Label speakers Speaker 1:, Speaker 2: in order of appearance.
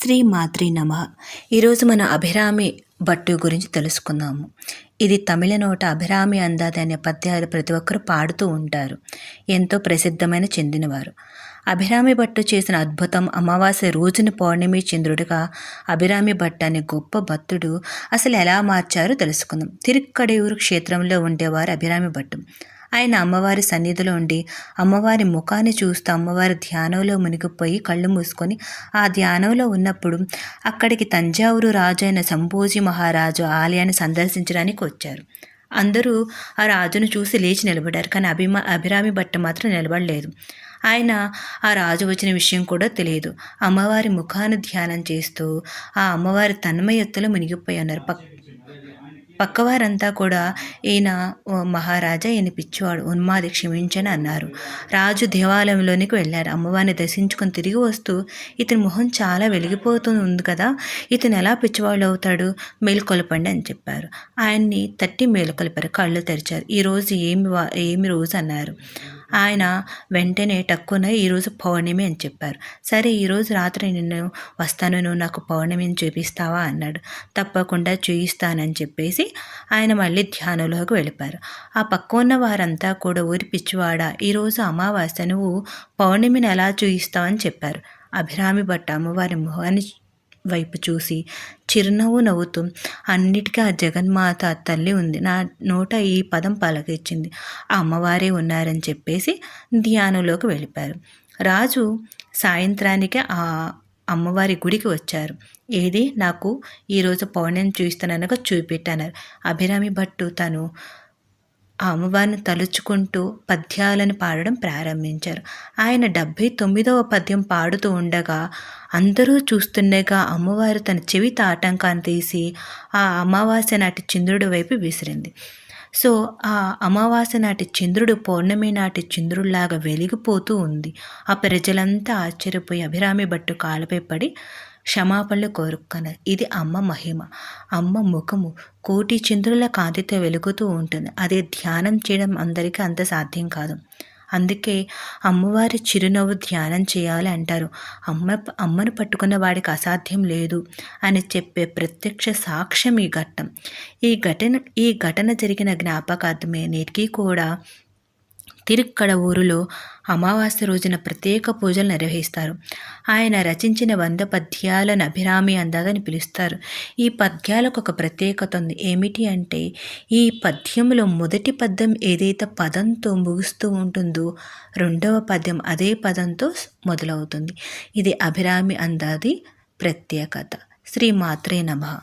Speaker 1: శ్రీ మాత్రే నమః. ఈరోజు మన అభిరామి భట్టు గురించి తెలుసుకుందాము. ఇది తమిళ నోట అభిరామి అందాది అనే పద్యాలు ప్రతి ఒక్కరు పాడుతూ ఉంటారు. ఎంతో ప్రసిద్ధమైన చెందినవారు. అభిరామి భట్టు చేసిన అద్భుతం అమావాస్య రోజున పౌర్ణమి చంద్రుడిగా అభిరామి భట్ అనే గొప్ప భక్తుడు అసలు ఎలా మార్చారో తెలుసుకుందాం. తిరుక్కడయూరు క్షేత్రంలో ఉండేవారు అభిరామి భట్టు. ఆయన అమ్మవారి సన్నిధిలో ఉండి అమ్మవారి ముఖాన్ని చూస్తూ అమ్మవారి ధ్యానంలో మునిగిపోయి కళ్ళు మూసుకొని ఆ ధ్యానంలో ఉన్నప్పుడు అక్కడికి తంజావూరు రాజు అయిన సంభోజీ మహారాజు ఆలయాన్ని సందర్శించడానికి వచ్చారు. అందరూ ఆ రాజును చూసి లేచి నిలబడ్డారు. కానీ అభిరామి భట్టు మాత్రం నిలబడలేదు. ఆయన ఆ రాజు వచ్చిన విషయం కూడా తెలియదు. అమ్మవారి ముఖాన్ని ధ్యానం చేస్తూ ఆ అమ్మవారి తన్మయత్తులో మునిగిపోయి ఉన్నారు. పక్కవారంతా కూడా ఈయన మహారాజా ఈయన పిచ్చివాడు, ఉన్మాది, క్షమించని అన్నారు. రాజు దేవాలయంలోనికి వెళ్ళారు. అమ్మవారిని దర్శించుకొని తిరిగి వస్తూ ఇతని మొహం చాలా వెలిగిపోతూ ఉంది కదా, ఇతను ఎలా పిచ్చివాడు అవుతాడు, మేలుకొలపండి అని చెప్పారు. ఆయన్ని తట్టి మేలుకొలిపారు. కళ్ళు తెరిచారు. ఈరోజు ఏమి రోజు అన్నారు. ఆయన వెంటనే టక్కున ఈరోజు పౌర్ణమి అని చెప్పారు. సరే, ఈరోజు రాత్రి నిన్ను వస్తాను, నువ్వు నాకు పౌర్ణమిని చూపిస్తావా అన్నాడు. తప్పకుండా చూయిస్తానని చెప్పేసి ఆయన మళ్ళీ ధ్యానంలోకి వెళ్ళిపోయారు. ఆ పక్క ఉన్న వారంతా కూడా ఊరి పిచ్చివాడా, ఈరోజు అమావాస్య, నువ్వు పౌర్ణమిని ఎలా చూయిస్తావని చెప్పారు. అభిరామి భట్ అమ్మవారి మొహాన్ని వైపు చూసి చిరునవ్వు నవ్వుతూ, అన్నిటికీ ఆ జగన్మాత తల్లి ఉంది, నా నోట ఈ పదం పలకిచ్చింది, ఆ అమ్మవారే ఉన్నారని చెప్పేసి ధ్యానంలోకి వెళ్ళిపోయారు. రాజు సాయంత్రానికి ఆ అమ్మవారి గుడికి వచ్చారు. ఏది, నాకు ఈరోజు పౌర్ణమి చూస్తాననగా చూపెట్టన్నారు. అభిరామి భట్టు తను ఆ అమ్మవారిని తలుచుకుంటూ పద్యాలను పాడడం ప్రారంభించారు. ఆయన 79వ పద్యం పాడుతూ ఉండగా అందరూ చూస్తుండగా అమ్మవారు తన చెవి తాటంకాన్ని తీసి ఆ అమావాస్య నాటి చంద్రుడి వైపు విసిరింది. సో ఆ అమావాస్య నాటి చంద్రుడు పౌర్ణమి నాటి చంద్రుడిలాగా వెలిగిపోతూ ఉంది. ఆ ప్రజలంతా ఆశ్చర్యపోయి అభిరామి భట్టు కాళ్ళపై పడి క్షమాపణలు కోరుకున్నారు. ఇది అమ్మ మహిమ. అమ్మ ముఖము కోటి చంద్రుల కాంతితో వెలుగుతూ ఉంటుంది. అదే ధ్యానం చేయడం అందరికీ అంత సాధ్యం కాదు. అందుకే అమ్మవారి చిరునవ్వు ధ్యానం చేయాలి అంటారు. అమ్మను పట్టుకున్న వాడికి అసాధ్యం లేదు అని చెప్పే ప్రత్యక్ష సాక్ష్యం ఈ ఘటన జరిగిన జ్ఞాపకార్థమే నేటికి కూడా తిరుక్కడవూరులో అమావాస్య రోజున ప్రత్యేక పూజలు నిర్వహిస్తారు. ఆయన రచించిన 100 పద్యాలను అభిరామి అందాదని పిలుస్తారు. ఈ పద్యాలకు ఒక ప్రత్యేకత ఉంది. ఏమిటి అంటే, ఈ పద్యంలో మొదటి పద్యం ఏదైతే పదంతో ముగుస్తూ ఉంటుందో రెండవ పద్యం అదే పదంతో మొదలవుతుంది. ఇది అభిరామి అందాది ప్రత్యేకత. శ్రీ మాత్రే నమః.